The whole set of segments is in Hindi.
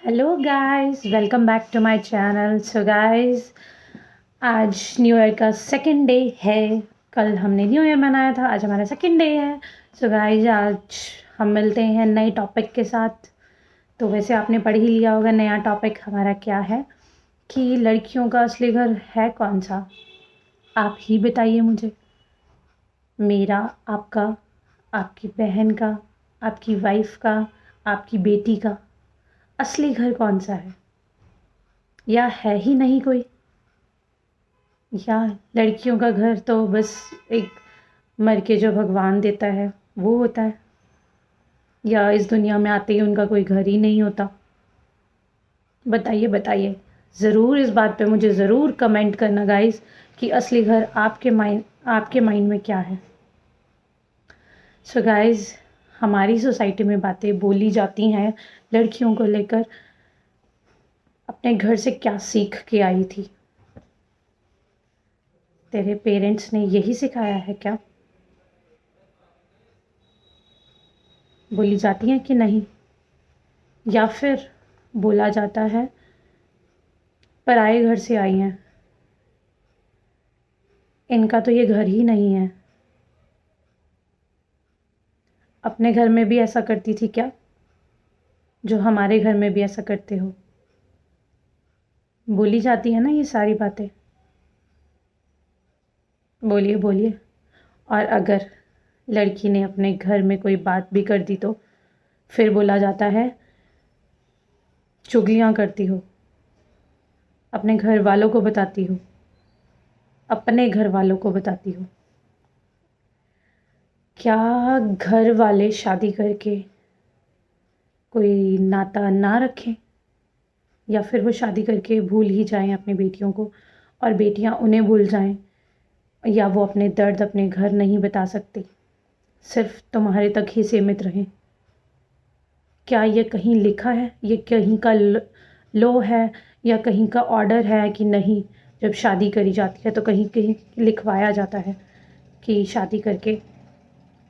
Hello guys, welcome back to my channel. So guys, आज न्यू ईयर का सेकंड डे है। कल हमने न्यू ईयर मनाया था, आज हमारा सेकंड डे है। सो गाइस, आज हम मिलते हैं नए टॉपिक के साथ। तो वैसे आपने पढ़ ही लिया होगा नया टॉपिक हमारा क्या है, कि लड़कियों का असली घर है कौन सा। आप ही बताइए मुझे। मेरा, आपका, आपकी बहन का, आपकी वाइफ का, आपकी बेटी का असली घर कौन सा है? या है ही नहीं कोई? या लड़कियों का घर तो बस एक मर के जो भगवान देता है वो होता है? या इस दुनिया में आते ही उनका कोई घर ही नहीं होता? बताइए बताइए, ज़रूर इस बात पे मुझे ज़रूर कमेंट करना गाइस, कि असली घर आपके माइंड में क्या है। सो गाइस, हमारी सोसाइटी में बातें बोली जाती हैं लड़कियों को लेकर। अपने घर से क्या सीख के आई थी? तेरे पेरेंट्स ने यही सिखाया है क्या? बोली जाती हैं कि नहीं? या फिर बोला जाता है पराए घर से आई हैं, इनका तो ये घर ही नहीं है। अपने घर में भी ऐसा करती थी क्या, जो हमारे घर में भी ऐसा करते हो? बोली जाती है ना ये सारी बातें। बोलिए बोलिए। और अगर लड़की ने अपने घर में कोई बात भी कर दी तो फिर बोला जाता है चुगलियाँ करती हो, अपने घर वालों को बताती हो, अपने घर वालों को बताती हो। क्या घर वाले शादी करके कोई नाता ना रखें, या फिर वो शादी करके भूल ही जाएं अपनी बेटियों को, और बेटियां उन्हें भूल जाएं? या वो अपने दर्द अपने घर नहीं बता सकती, सिर्फ तुम्हारे तक ही सीमित रहें? क्या ये कहीं लिखा है? ये कहीं का लॉ है या कहीं का ऑर्डर है कि नहीं? जब शादी करी जाती है तो कहीं कहीं लिखवाया जाता है कि शादी करके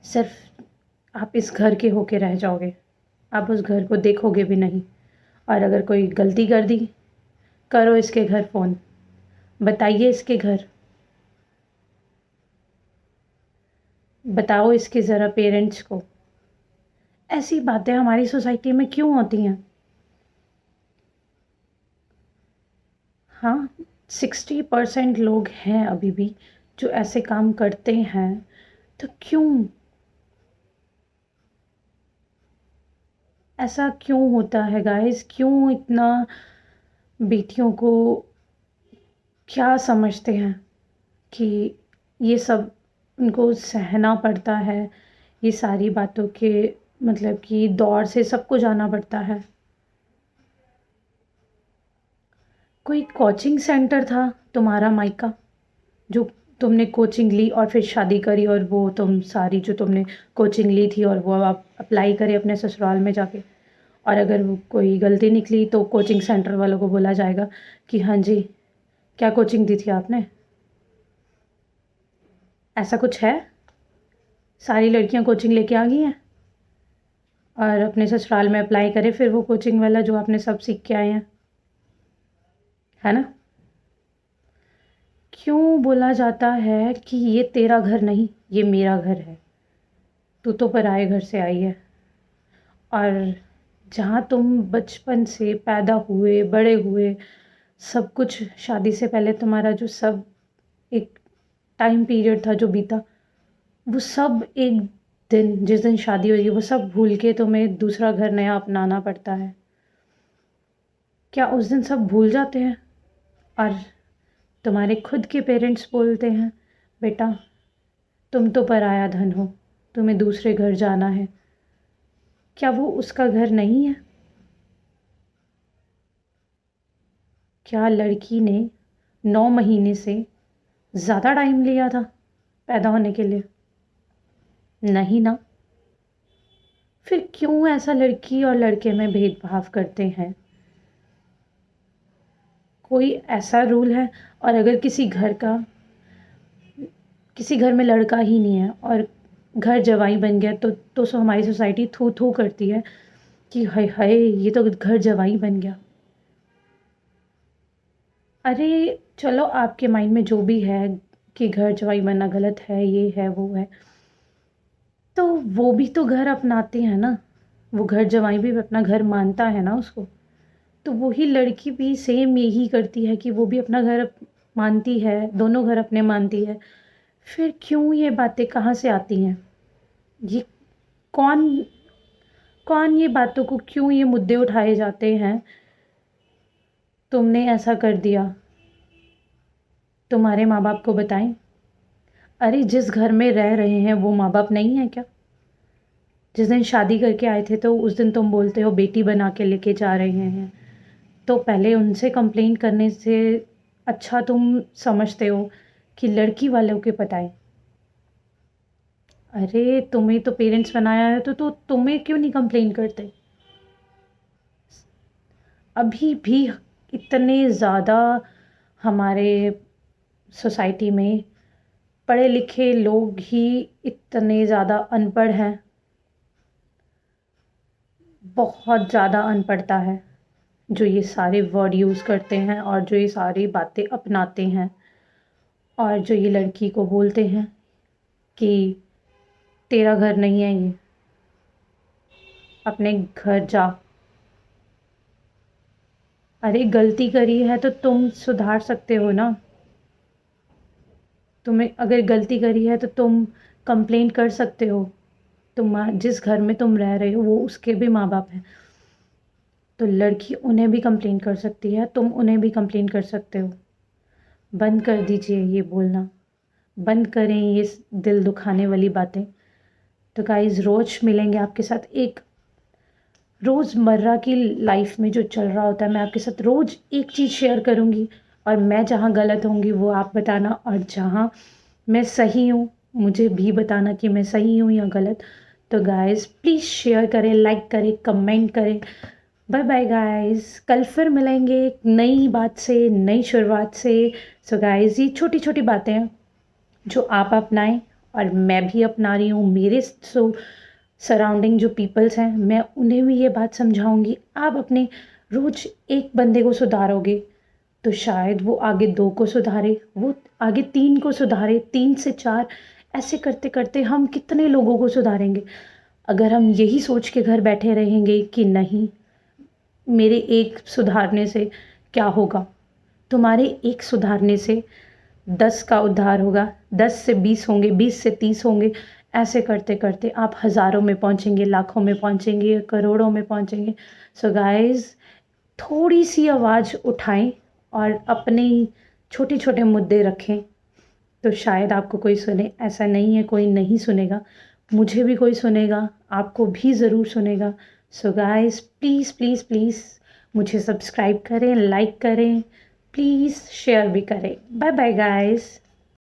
सिर्फ आप इस घर के होके रह जाओगे, आप उस घर को देखोगे भी नहीं। और अगर कोई गलती कर दी, करो इसके घर फ़ोन, बताइए इसके घर, बताओ इसके ज़रा पेरेंट्स को। ऐसी बातें हमारी सोसाइटी में क्यों होती हैं? हाँ, 60% लोग हैं अभी भी जो ऐसे काम करते हैं। तो क्यों? ऐसा क्यों होता है गाइस? क्यों इतना बेटियों को क्या समझते हैं कि ये सब उनको सहना पड़ता है? ये सारी बातों के मतलब कि दौर से सबको जाना पड़ता है। कोई कोचिंग सेंटर था तुम्हारा मायका, जो तुमने कोचिंग ली और फिर शादी करी, और वो तुम सारी जो तुमने कोचिंग ली थी और वो आप अप्लाई करे अपने ससुराल में जाके, और अगर वो कोई गलती निकली तो कोचिंग सेंटर वालों को बोला जाएगा कि हाँ जी, क्या कोचिंग दी थी आपने? ऐसा कुछ है? सारी लड़कियां कोचिंग लेके आ गई हैं और अपने ससुराल में अप्लाई करे फिर वो कोचिंग वाला जो आपने सब सीख के आए हैं, है ना? क्यों बोला जाता है कि ये तेरा घर नहीं, ये मेरा घर है, तू तो पराए घर से आई है? और जहाँ तुम बचपन से पैदा हुए बड़े हुए, सब कुछ शादी से पहले तुम्हारा जो सब एक टाइम पीरियड था जो बीता, वो सब एक दिन, जिस दिन शादी होगी, वो सब भूल के तुम्हें दूसरा घर नया अपनाना पड़ता है। क्या उस दिन सब भूल जाते हैं और तुम्हारे खुद के पेरेंट्स बोलते हैं बेटा तुम तो पराया धन हो, तुम्हें दूसरे घर जाना है? क्या वो उसका घर नहीं है? क्या लड़की ने 9 महीने से ज़्यादा टाइम लिया था पैदा होने के लिए? नहीं ना। फिर क्यों ऐसा लड़की और लड़के में भेदभाव करते हैं? कोई ऐसा रूल है? और अगर किसी घर में लड़का ही नहीं है और घर जवाई बन गया तो हमारी सोसाइटी थू थू करती है कि हाय हाय ये तो घर जवाई बन गया। अरे चलो आपके माइंड में जो भी है कि घर जवाई बनना गलत है, ये है वो है, तो वो भी तो घर अपनाते हैं ना, वो घर जवाई भी अपना घर मानता है ना उसको। तो वही लड़की भी सेम यही करती है कि वो भी अपना घर मानती है, दोनों घर अपने मानती है। फिर क्यों ये बातें कहाँ से आती हैं? ये कौन कौन ये बातों को क्यों ये मुद्दे उठाए जाते हैं? तुमने ऐसा कर दिया, तुम्हारे माँ बाप को बताएं? अरे जिस घर में रह रहे हैं वो माँ बाप नहीं है क्या? जिस दिन शादी करके आए थे तो उस दिन तुम बोलते हो बेटी बना के लेके जा रहे हैं, तो पहले उनसे कंप्लेन करने से अच्छा तुम समझते हो कि लड़की वालों के बताएं। अरे तुम्हें तो पेरेंट्स बनाया है तो तुम्हें क्यों नहीं कंप्लेन करते? अभी भी इतने ज़्यादा हमारे सोसाइटी में पढ़े लिखे लोग ही इतने ज़्यादा अनपढ़ हैं, बहुत ज़्यादा अनपढ़ता है, जो ये सारे वर्ड यूज़ करते हैं और जो ये सारी बातें अपनाते हैं, और जो ये लड़की को बोलते हैं कि तेरा घर नहीं है ये, अपने घर जा। अरे गलती करी है तो तुम सुधार सकते हो ना। तुम्हें अगर गलती करी है तो तुम कंप्लेन कर सकते हो। तुम जिस घर में तुम रह रहे हो वो उसके भी माँ बाप हैं, तो लड़की उन्हें भी कंप्लेन कर सकती है, तुम उन्हें भी कंप्लेन कर सकते हो। बंद कर दीजिए ये बोलना, बंद करें ये दिल दुखाने वाली बातें। तो गाइस रोज़ मिलेंगे आपके साथ, एक रोज़मर्रा की लाइफ में जो चल रहा होता है मैं आपके साथ रोज़ एक चीज़ शेयर करूँगी, और मैं जहाँ गलत होंगी वो आप बताना, और जहाँ मैं सही हूँ मुझे भी बताना कि मैं सही हूँ या गलत। तो गाइस प्लीज़ शेयर करें, लाइक करें, कमेंट करें। बाय बाय गाइस, कल फिर मिलेंगे एक नई बात से, नई शुरुआत से। सो गाइस ये छोटी छोटी बातें हैं जो आप अपनाएं और मैं भी अपना रही हूँ। मेरे सराउंडिंग जो पीपल्स हैं मैं उन्हें भी ये बात समझाऊंगी। आप अपने रोज़ एक बंदे को सुधारोगे तो शायद वो आगे 2 को सुधारे, वो आगे 3 को सुधारे, 3 से 4, ऐसे करते करते हम कितने लोगों को सुधारेंगे। अगर हम यही सोच के घर बैठे रहेंगे कि नहीं मेरे एक सुधारने से क्या होगा, तुम्हारे एक सुधारने से 10 का उद्धार होगा, 10 से 20 होंगे, 20 से 30 होंगे। ऐसे करते करते आप हज़ारों में पहुंचेंगे, लाखों में पहुंचेंगे, करोड़ों में पहुंचेंगे। सो गाइस थोड़ी सी आवाज़ उठाएं और अपने छोटे छोटे मुद्दे रखें, तो शायद आपको कोई सुने। ऐसा नहीं है कोई नहीं सुनेगा, मुझे भी कोई सुनेगा, आपको भी ज़रूर सुनेगा। So guys please please please मुझे सब्सक्राइब करें, लाइक करें, प्लीज़ शेयर भी करें। Bye bye guys.